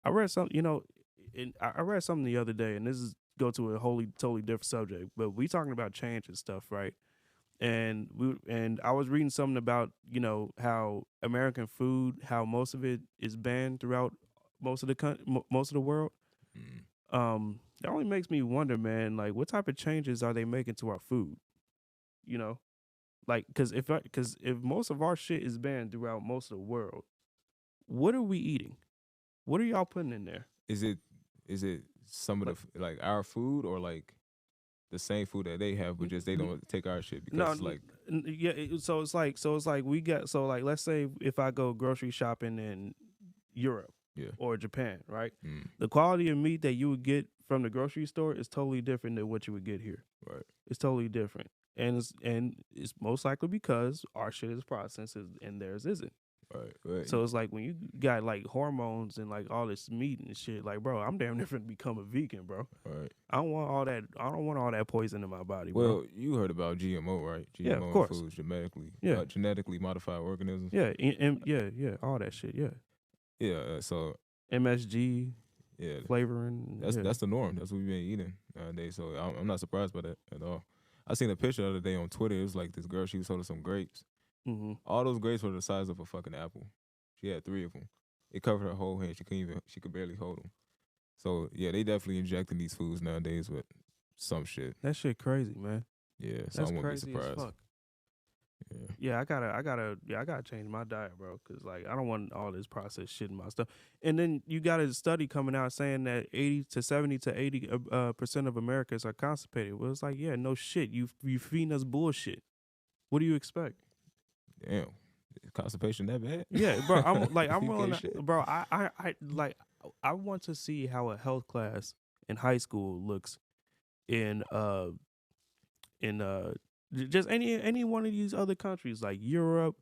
I read something, I read something the other day, and this is go to a totally different subject, but we talking about change and stuff, right? And I was reading something about how American food, how most of it is banned throughout most of the world. Mm. That only makes me wonder, man. Like, what type of changes are they making to our food? You know, like because if most of our shit is banned throughout most of the world, what are we eating? What are y'all putting in there? Is it is it some of the Like, like our food or like the same food that they have, but n- just they n- don't take our shit no, because like yeah. So it's like we got so like let's say if I go grocery shopping in Europe yeah, or Japan, right? mm, The quality of meat that you would get from the grocery store is totally different than what you would get here. right, It's totally different, and it's most likely because our shit is processed and theirs isn't. right, right, So it's like when you got like hormones and like all this meat and shit, like bro, I'm damn near finna become a vegan, bro. right. I don't want all that. I don't want all that poison in my body, bro. Well, you heard about GMO, right? Yeah, of GMO in course. foods, Yeah, genetically modified organisms. yeah, yeah, all that shit. Yeah, Yeah, so MSG yeah, flavoring. that's Yeah. that's the norm. That's what we've been eating nowadays. So I'm not surprised by that at all. I seen a picture the other day on Twitter. It was like this girl. She was holding some grapes. Mm-hmm. All those grapes were the size of a fucking apple. She had three of them. It covered her whole hand. She could barely hold them. So yeah, they definitely injecting these foods nowadays with some shit. That shit crazy, man. Yeah, so I That's won't be crazy as surprised. fuck. Yeah, Yeah, I gotta change my diet, bro. Cause like I don't want all this processed shit in my stuff. And then you got a study coming out saying that 80 to 70 to 80% of Americans are constipated. Well, it's like, yeah, no shit. You feeding us bullshit. What do you expect? damn, constipation that bad? Yeah, bro. I'm You willing can't to, shit. bro. I want to see how a health class in high school looks in just any one of these other countries like Europe,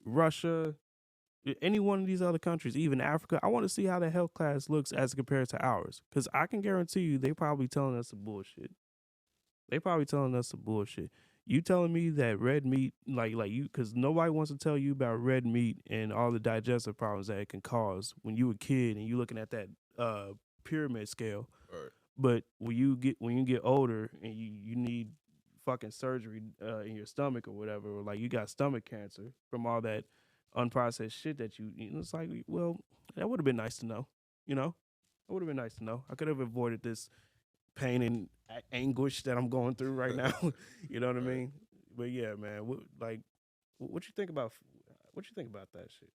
Russia, any one of these other countries, even Africa. I want to see how the health class looks as compared to ours, because I can guarantee you they probably telling us some bullshit. They probably telling us some bullshit. You telling me that red meat, like you, because nobody wants to tell you about red meat and all the digestive problems that it can cause when you a kid and you looking at that pyramid scale. Right. But when you get older and you need fucking surgery in your stomach or whatever, or like you got stomach cancer from all that unprocessed shit that you eat, it's like, well, that would have been nice to know. You know, it would have been nice to know. I could have avoided this pain and anguish that I'm going through right now. You know what I Right. mean? But yeah, man, what you think about what you think about that shit?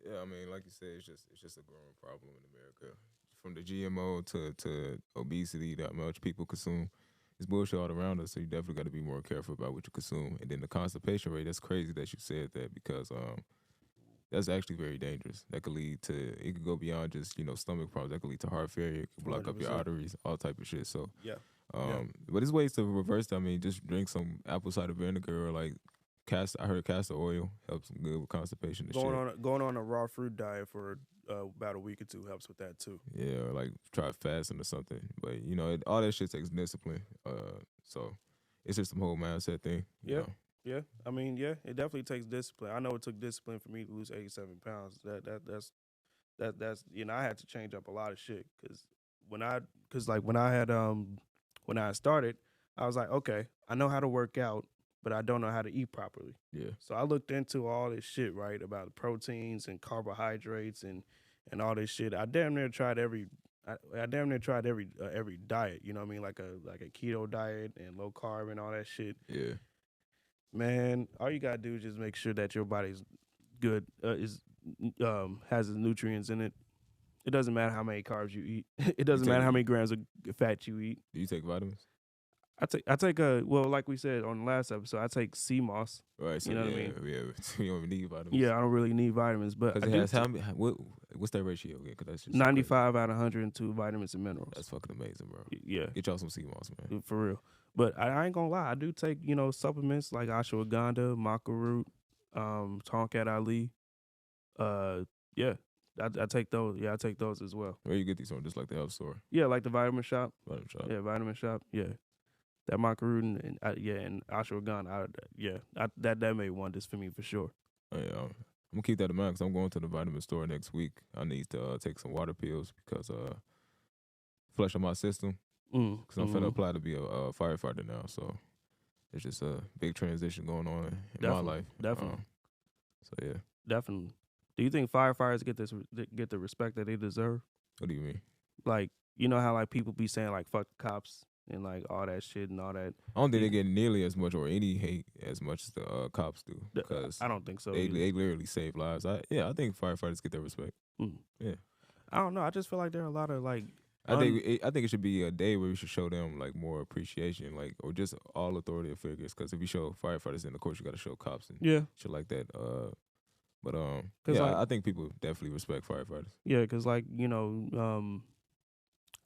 Yeah, I mean, like you said, it's just a growing problem in America. From the GMO to obesity that much people consume. It's bullshit all around us, so you definitely got to be more careful about what you consume. And then the constipation rate, that's crazy that you said that because that's actually very dangerous. That could lead to it could go beyond just stomach problems. That could lead to heart failure. It could One block hundred up your percent. arteries, all type of shit. So, Yeah, yeah. but there's ways to reverse that. I mean, just drink some apple cider vinegar or like castor. I heard castor oil helps good with constipation and shit. Going on a raw fruit diet for about a week or two helps with that too. Yeah, or like try fasting or something. But all that shit takes discipline. So it's just some whole mindset thing. Yeah, yeah. I mean, yeah, it definitely takes discipline. I know it took discipline for me to lose 87 pounds. That's I had to change up a lot of shit when I because like when I started, I was like, okay, I know how to work out, but I don't know how to eat properly. Yeah, So I looked into all this shit, right, about proteins and carbohydrates and all this shit. I damn near tried I damn near tried every diet. You know what I mean, like a keto diet and low carb and all that shit. yeah. Man, all you gotta do is just make sure that your body's good, is has the nutrients in it. It doesn't matter how many carbs you eat. It You doesn't take matter how many grams of fat you eat. do you take vitamins? I take a well, like we said on the last episode, I take sea moss. Right. So You know what I yeah, mean? yeah. You don't even need vitamins Yeah, I don't really need vitamins, but because I it do has what's that ratio again? Because that's just so crazy. 95 out of 102 vitamins and minerals. That's fucking amazing, bro. Yeah, Get y'all some sea moss, man. for real. But I ain't gonna lie, I do take supplements like ashwagandha, maca root, tonkat ali. Uh, yeah, I take those. Yeah, I take those as well. Where you get these from? Just like the health store, Yeah, like the vitamin shop. vitamin shop. Yeah, vitamin shop. Yeah, that maca root and yeah, and ashwagandha. That made wonders for me for sure. Oh, yeah, gonna keep that in mind because I'm going to the vitamin store next week. I need to take some water pills because flush out my system. Because I'm finna apply to be a firefighter now, so it's just a big transition going on in my life. Definitely. So yeah, definitely. Do you think firefighters get the respect that they deserve? what do you mean? Like, you know how like people be saying like fuck the cops and like all that shit and all that. I don't think they get nearly as much or any hate as much as the cops do because I don't think so. they literally save lives. I think firefighters get their respect. Yeah, I don't know. I just feel like there are a lot of like. I think it should be a day where we should show them like more appreciation, like or just all authority figures. Because if you show firefighters, then of course you got to show cops and shit like that. But yeah, like, I think people definitely respect firefighters. Yeah, because like you know,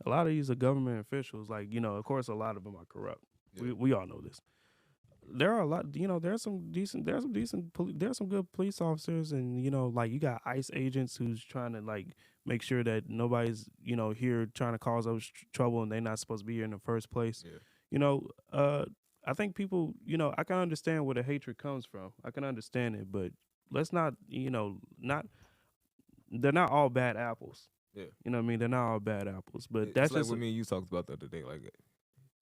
a lot of these are government officials. Like you know, of course, a lot of them are corrupt. Yeah. We all know this. There are a lot. You know, there's some good police officers, and you know, like you got ICE agents who's trying to like make sure that nobody's here trying to cause us trouble, and they're not supposed to be here in the first place. Yeah. You know, I think people. You know, I can understand where the hatred comes from. I can understand it, but let's not. You know, they're not all bad apples. Yeah. You know what I mean? They're not all bad apples, but that's like just what me and you talked about the other day. Like,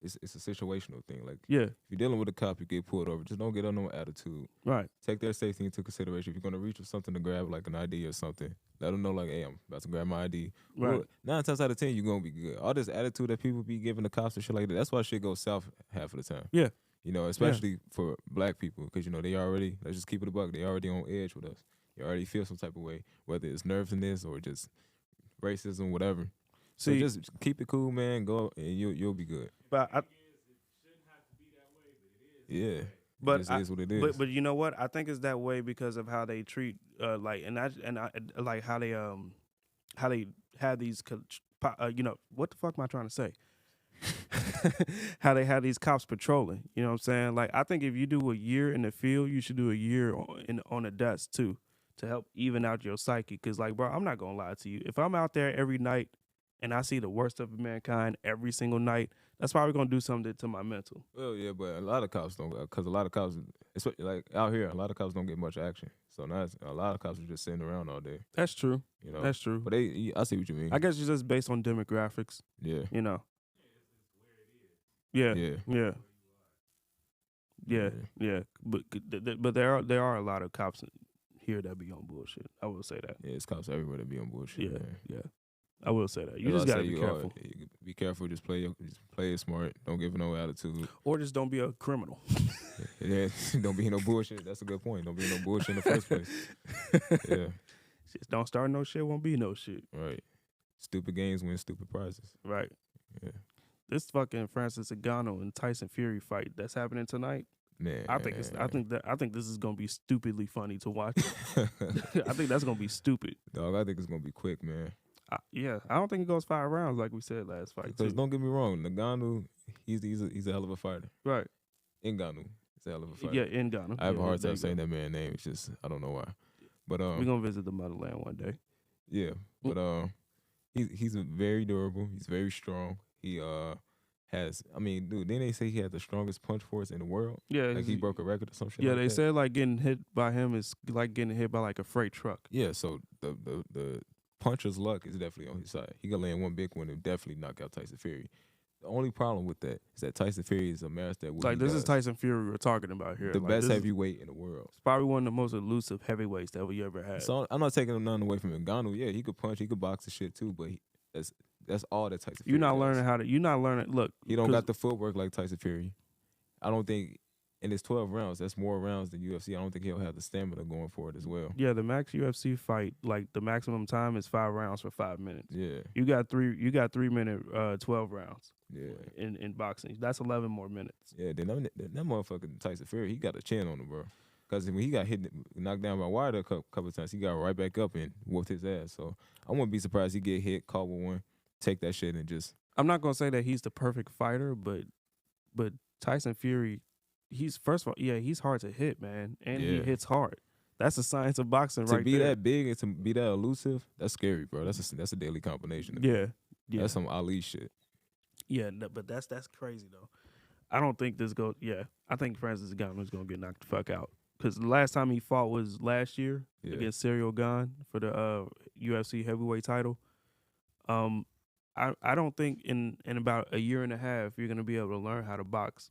it's a situational thing. Like, yeah, if you're dealing with a cop, you get pulled over. Just don't get on no attitude. Right. Take their safety into consideration. If you're gonna reach for something to grab, like an ID or something, let them know, like, hey, I'm about to grab my ID. Right. Well, 9 times out of 10, you're gonna be good. All this attitude that people be giving the cops and shit like that, that's why shit goes south half of the time. Yeah. You know, especially for black people, because you know they already. Let's just keep it a buck. They already on edge with us. You already feel some type of way, whether it's nervousness or just racism, whatever. So just keep it cool, man. Go and you'll be good. But yeah, but it is what it is. But you know what? I think it's that way because of how they treat like and I like how they have these you know what the fuck am I trying to say? How they have these cops patrolling. You know what I'm saying? Like I think if you do a year in the field, you should do a year on a desk too to help even out your psyche. Because like, bro, I'm not gonna lie to you. If I'm out there every night and I see the worst of mankind every single night, that's probably gonna do something to my mental. Well, yeah, but a lot of cops don't, because a lot of cops, like out here, a lot of cops don't get much action. So now a lot of cops are just sitting around all day. That's true. You know, that's true. But I see what you mean. I guess it's just based on demographics. Yeah. You know. Yeah. Yeah. Yeah. Yeah. Yeah. But there are a lot of cops here that be on bullshit. I will say that. Yeah, it's cops everywhere that be on bullshit. Yeah. Man. Yeah. I will say that. You just gotta be careful. Be careful. Just play it smart. Don't give no attitude. Or just don't be a criminal. Yeah, don't be no bullshit. That's a good point. Don't be no bullshit in the first place. Yeah. Just don't start no shit. Won't be no shit. Right. Stupid games win stupid prizes. Right. Yeah. This fucking Francis Ngannou and Tyson Fury fight that's happening tonight. Man, I think this is gonna be stupidly funny to watch. I think that's gonna be stupid. Dog, I think it's gonna be quick, man. Yeah, I don't think it goes 5 rounds like we said last fight. Because don't get me wrong, Ngannou, he's a hell of a fighter. Right. Ngannou, he's a hell of a fighter. Yeah, Ngannou. I have a hard time saying that man's name. It's just I don't know why. But we're gonna visit the motherland one day. Yeah, but he's very durable. He's very strong. He has, I mean, dude, then they say he had the strongest punch force in the world. Yeah. Like he broke a record or some shit. Yeah, like they said like getting hit by him is like getting hit by like a freight truck. Yeah, so the puncher's luck is definitely on his side. He could land one big one and definitely knock out Tyson Fury. The only problem with that is that Tyson Fury is a master at what like this is Tyson Fury we're talking about here. The best heavyweight in the world. It's probably one of the most elusive heavyweights that we ever had. So I'm not taking nothing away from Ngannou. Yeah, he could punch, he could box and shit too, but that's all that Tyson Fury You're not does. learning look. He don't got the footwork like Tyson Fury. I don't think in his 12 rounds, that's more rounds than UFC. I don't think he'll have the stamina going for it as well. Yeah, the max UFC fight, like the maximum time is 5 rounds for 5 minutes. Yeah. You got 3 minute 12 rounds. Yeah. In boxing. That's 11 more minutes. Yeah, then that motherfucking Tyson Fury, he got a chin on him, bro. Because when he got knocked down by Wilder a couple of times, he got right back up and whooped his ass. So I wouldn't be surprised he get hit, caught with one, take that shit and just... I'm not going to say that he's the perfect fighter, but Tyson Fury... He's first of all, yeah, he's hard to hit, man, and he hits hard. That's the science of boxing, right there. To be that big and to be that elusive, that's scary, bro. That's a daily combination. Yeah, that's some Ali shit. Yeah, but that's crazy though. I don't think this goes. Yeah, I think Francis Ngannou is gonna get knocked the fuck out. because the last time he fought was last year Yeah. against Cyril Gane for the UFC heavyweight title. I don't think in about a year and a half you're gonna be able to learn how to box,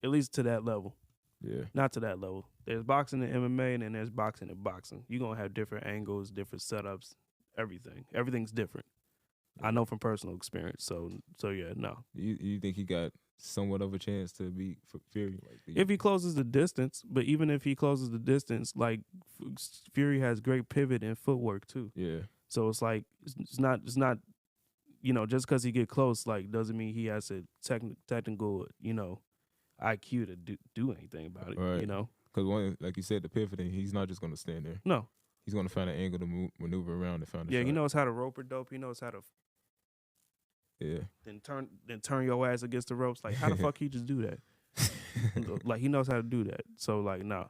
at least to that level. Yeah. Not to that level. There's boxing and MMA, and then there's boxing and boxing. You're gonna have different angles, different setups, everything. Everything's different. Yeah. I know from personal experience. So yeah, no. You think he got somewhat of a chance to beat Fury? Like, If he closes the distance, but even if he closes the distance, like Fury has great pivot and footwork too. yeah. So it's like it's not just because he get close, like doesn't mean he has a technical IQ to do anything about it. Right. Because one, like you said, the pivoting, he's not just gonna stand there. No. He's gonna find an angle to maneuver around and find a shot. He knows how to rope or dope. He knows how to. Yeah. Then turn your ass against the ropes. Like how the fuck he just do that? Like he knows how to do that. So like no.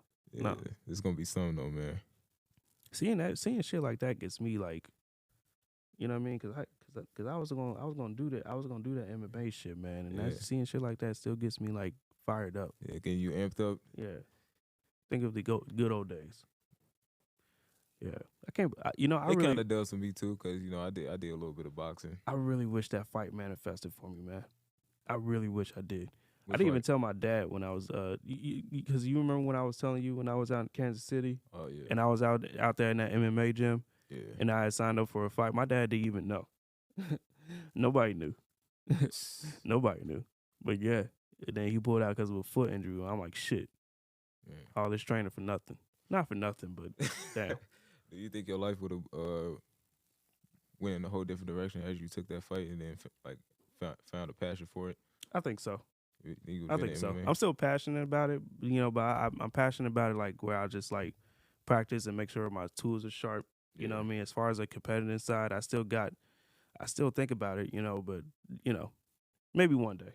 It's gonna be something though, man. Seeing shit like that gets me like, you know what I mean? Cause I was gonna do that. I was gonna do that MMA shit, man. And that's seeing shit like that still gets me like fired up. Yeah, getting you amped up. Yeah. Think of the good old days. Yeah, I can't. I It really kind of does for me too, cause I did a little bit of boxing. I really wish that fight manifested for me, man. I really wish I did. Which I didn't fight? even tell my dad when I was because you remember when I was telling you when I was out in Kansas City. Oh yeah. And I was out there in that MMA gym. Yeah. And I had signed up for a fight. My dad didn't even know. Nobody knew. Nobody knew. But yeah, and then he pulled out because of a foot injury. I'm like, shit. Man. All this training for nothing. Not for nothing, but damn. Do you think your life would have went in a whole different direction as you took that fight and then found a passion for it? I think so. You I think so. I'm still passionate about it, but I'm passionate about it like where I just like practice and make sure my tools are sharp. You know what I mean? As far as the competitive side, I still think about it, but maybe one day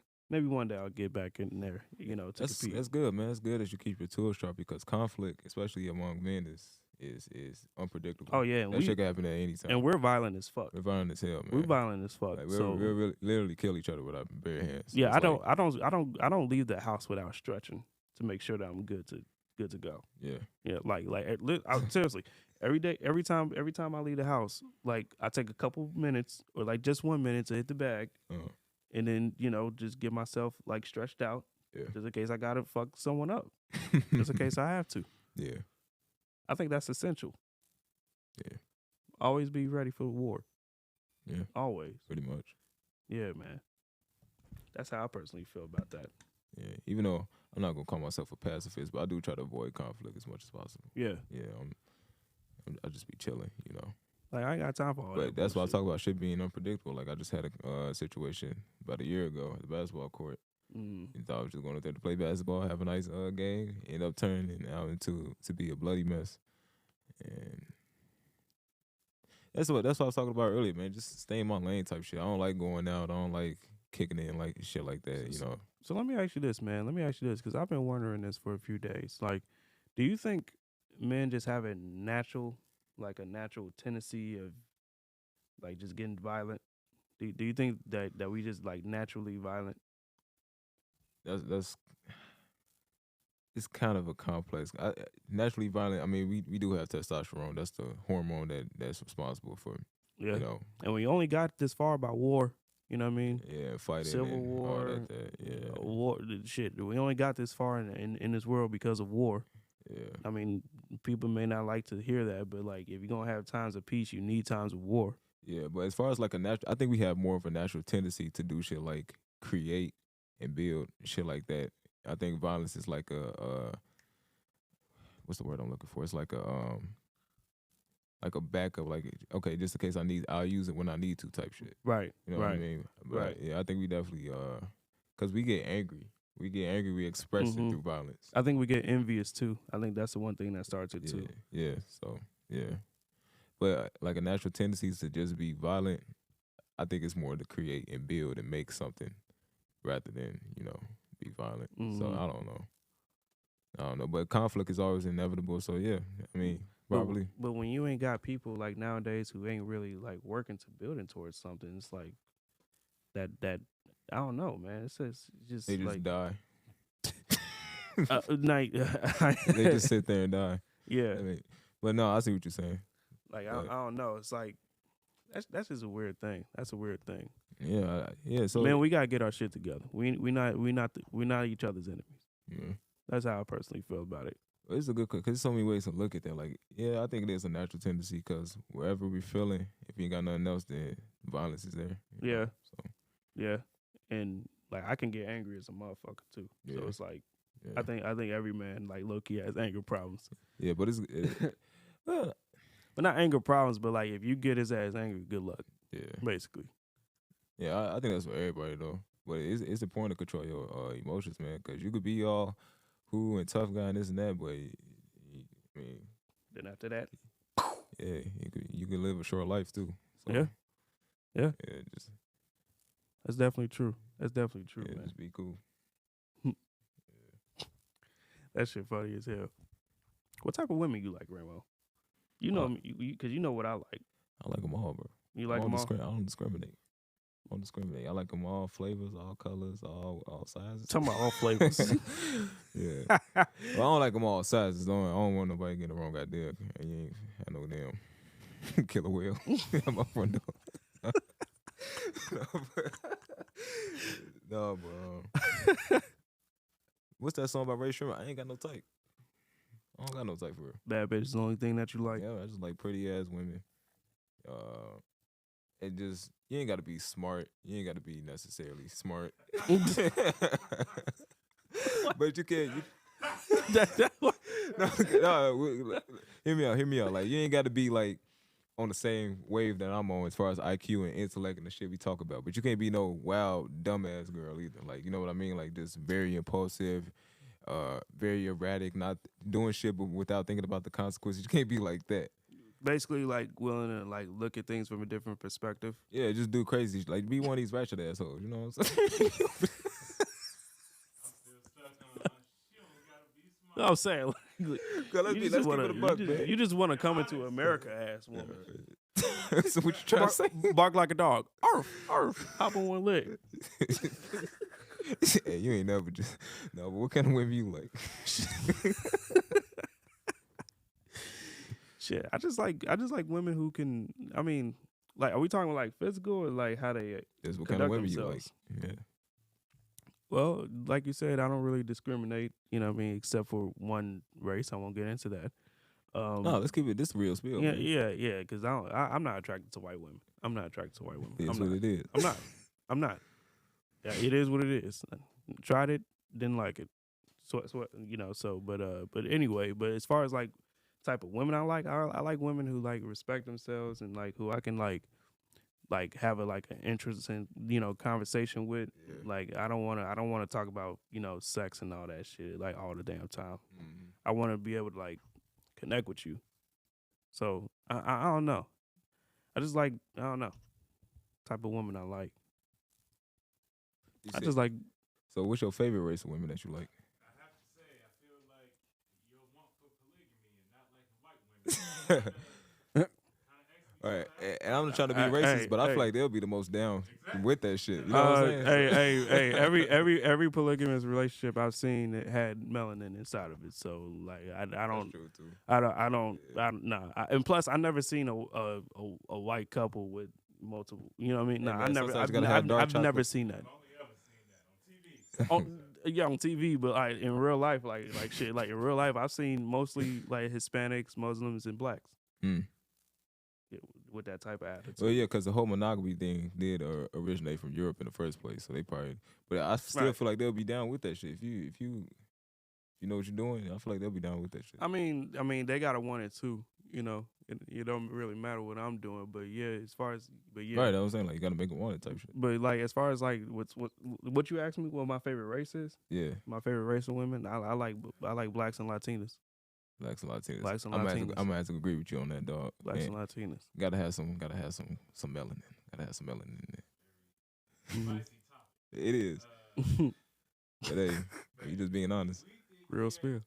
I'll get back in there, to compete. That's good, man. It's good that you keep your tools sharp because conflict, especially among men, is unpredictable. Oh yeah, that shit can happen at any time. And we're violent as fuck. We're violent as hell, man. We're violent as fuck. Like, so we'll really, literally kill each other with our bare hands. Yeah, I don't leave the house without stretching to make sure that I'm good to go. Yeah. Yeah, seriously, every day, every time I leave the house, like I take a couple minutes or like just 1 minute to hit the bag, and then just get myself like stretched out, just in case I gotta fuck someone up, just in case I have to. Yeah. I think that's essential. Yeah. Always be ready for war. Yeah. Always. Pretty much. Yeah, man. That's how I personally feel about that. Yeah. Even though I'm not gonna call myself a pacifist, but I do try to avoid conflict as much as possible. Yeah. Yeah. I just be chilling, Like I ain't got time for all that. But that's why I bullshit. talk about shit being unpredictable. Like I just had a situation about a year ago at the basketball court. You thought I was just going out there to play basketball, have a nice game, end up turning out to be a bloody mess. And that's what I was talking about earlier, man. Just stay in my lane type shit. I don't like going out. I don't like kicking in like shit like that, So let me ask you this, man. Because I've been wondering this for a few days. Like, do you think men just have a natural tendency of like just getting violent? Do you think that we just like naturally violent? That's it's kind of a complex. Naturally violent. I mean, we do have testosterone. That's the hormone that's responsible for, Yeah. And we only got this far by war. You know what I mean? Yeah, fighting, Civil War, all that. Yeah, war. Shit, we only got this far in this world because of war. Yeah. I mean, people may not like to hear that, but like, if you're gonna have times of peace, you need times of war. Yeah, but as far as like I think we have more of a natural tendency to do shit like create and build shit like that. I think violence is like a what's the word I'm looking for? It's like a backup, like okay, just in case I'll use it when I need to type shit. Right. You know what I mean? But Right. yeah, I think we definitely because we get angry. We express it through violence. I think we get envious too. I think that's the one thing that starts it too. Yeah. So yeah, but like a natural tendency is to just be violent. I think it's more to create and build and make something rather than be violent. So I don't know. But conflict is always inevitable. So yeah, I mean probably. But when you ain't got people like nowadays who ain't really like working to building towards something, it's like that I don't know, man. It's just They just like die. Night. They just sit there and die. Yeah. I mean, but no, I see what you're saying. Like I don't know. It's like that's just a weird thing. That's a weird thing. Yeah. So man, we gotta get our shit together. We not each other's enemies. yeah. That's how I personally feel about it. It's a good because there's so many ways to look at that. Like, yeah, I think it is a natural tendency because wherever we're feeling, if you ain't got nothing else, then violence is there. You know? So Yeah, and like I can get angry as a motherfucker too. Yeah. So it's like yeah. I think every man like low key has anger problems. Yeah, but but not anger problems. But like if you get his ass angry, good luck. Yeah, basically. Yeah, I think that's for everybody though. But it's important to control your emotions, man, because you could be all cool and tough guy and this and that, but I mean, then after that, yeah, you can live a short life too. So, yeah, just that's definitely true. That's definitely true, man. Just be cool. That shit funny as hell. What type of women you like, Ramo? You know me, because you know what I like. I like them all, bro. You like them all? I don't discriminate. I like them all flavors, all colors, all sizes. Talking about all flavors. Yeah. Well, I don't like them all sizes. I don't want nobody getting the wrong idea. And you ain't had no damn killer whale at my front door. No, but what's that song by Ray Sherman? I ain't got no type. I don't got no type for real. Bad bitch is the only thing that you like. Yeah, I just like pretty ass women. And just you ain't got to be smart. You ain't got to be necessarily smart. But you can. No, hear me out. Like you ain't got to be like on the same wave that I'm on as far as IQ and intellect and the shit we talk about. But you can't be no wild dumbass girl either. Like you know what I mean? Like just very impulsive, very erratic, not doing shit but without thinking about the consequences. You can't be like that. Basically, like willing to like look at things from a different perspective. Yeah, just do crazy. Like be one of these ratchet assholes. You know what I'm saying? No, I'm saying, like, you just want to come into America, ass woman. So what you trying to say? Bark like a dog. Arf, arf. Hop on one leg. Hey, you ain't never just no. But what kind of women you like? Shit, I just like women who can. I mean, like, are we talking like physical or like how they That's what kind of women themselves? You like? Yeah. Well, like you said, I don't really discriminate. You know what I mean, except for one race. I won't get into that. No, let's keep it. This real spiel. Yeah, man. yeah. Because I'm not attracted to white women. I'm not attracted to white women. It's what it is. I'm not. Yeah, it is what it is. Tried it, didn't like it. So you know. So, but anyway. But as far as like type of women I like women who like respect themselves and like who I can like have an interest in, you know, conversation with. Yeah. Like I don't want to talk about, you know, sex and all that shit like all the damn time. Mm-hmm. I want to be able to like connect with you. So I don't know. I just like, I don't know, type of woman I like. I just like. So what's your favorite race of women that you like? I have to say, I feel like you're one for polygamy and not like the white women. All right, and I'm not trying to be racist, but I feel like they'll be the most down with that shit. You know what I'm saying? Hey, every polygamous relationship I've seen it had melanin inside of it. So like, I don't, That's true too. And plus, I never seen a white couple with multiple. You know what I mean? Nah, I've never seen that. On TV, but like in real life, like shit, like in real life, I've seen mostly like Hispanics, Muslims, and blacks. Yeah, with that type of attitude. Well, yeah, because the whole monogamy thing did originate from Europe in the first place, so they probably. But I still feel like they'll be down with that shit. If you know what you're doing, I feel like they'll be down with that shit. I mean, they gotta want it too. You know, it don't really matter what I'm doing, but yeah, Right, I was saying like you gotta make them want it type shit. But like as far as like what you asked me, what my favorite race is? Yeah, my favorite race of women, I like blacks and Latinas. Blacks and Latinas. I'm gonna have to agree with you on that, dog. Blacks and Latinas. Gotta have some melanin. Gotta have some melanin in there. Mm-hmm. It is. But hey, you just being honest. Real spill.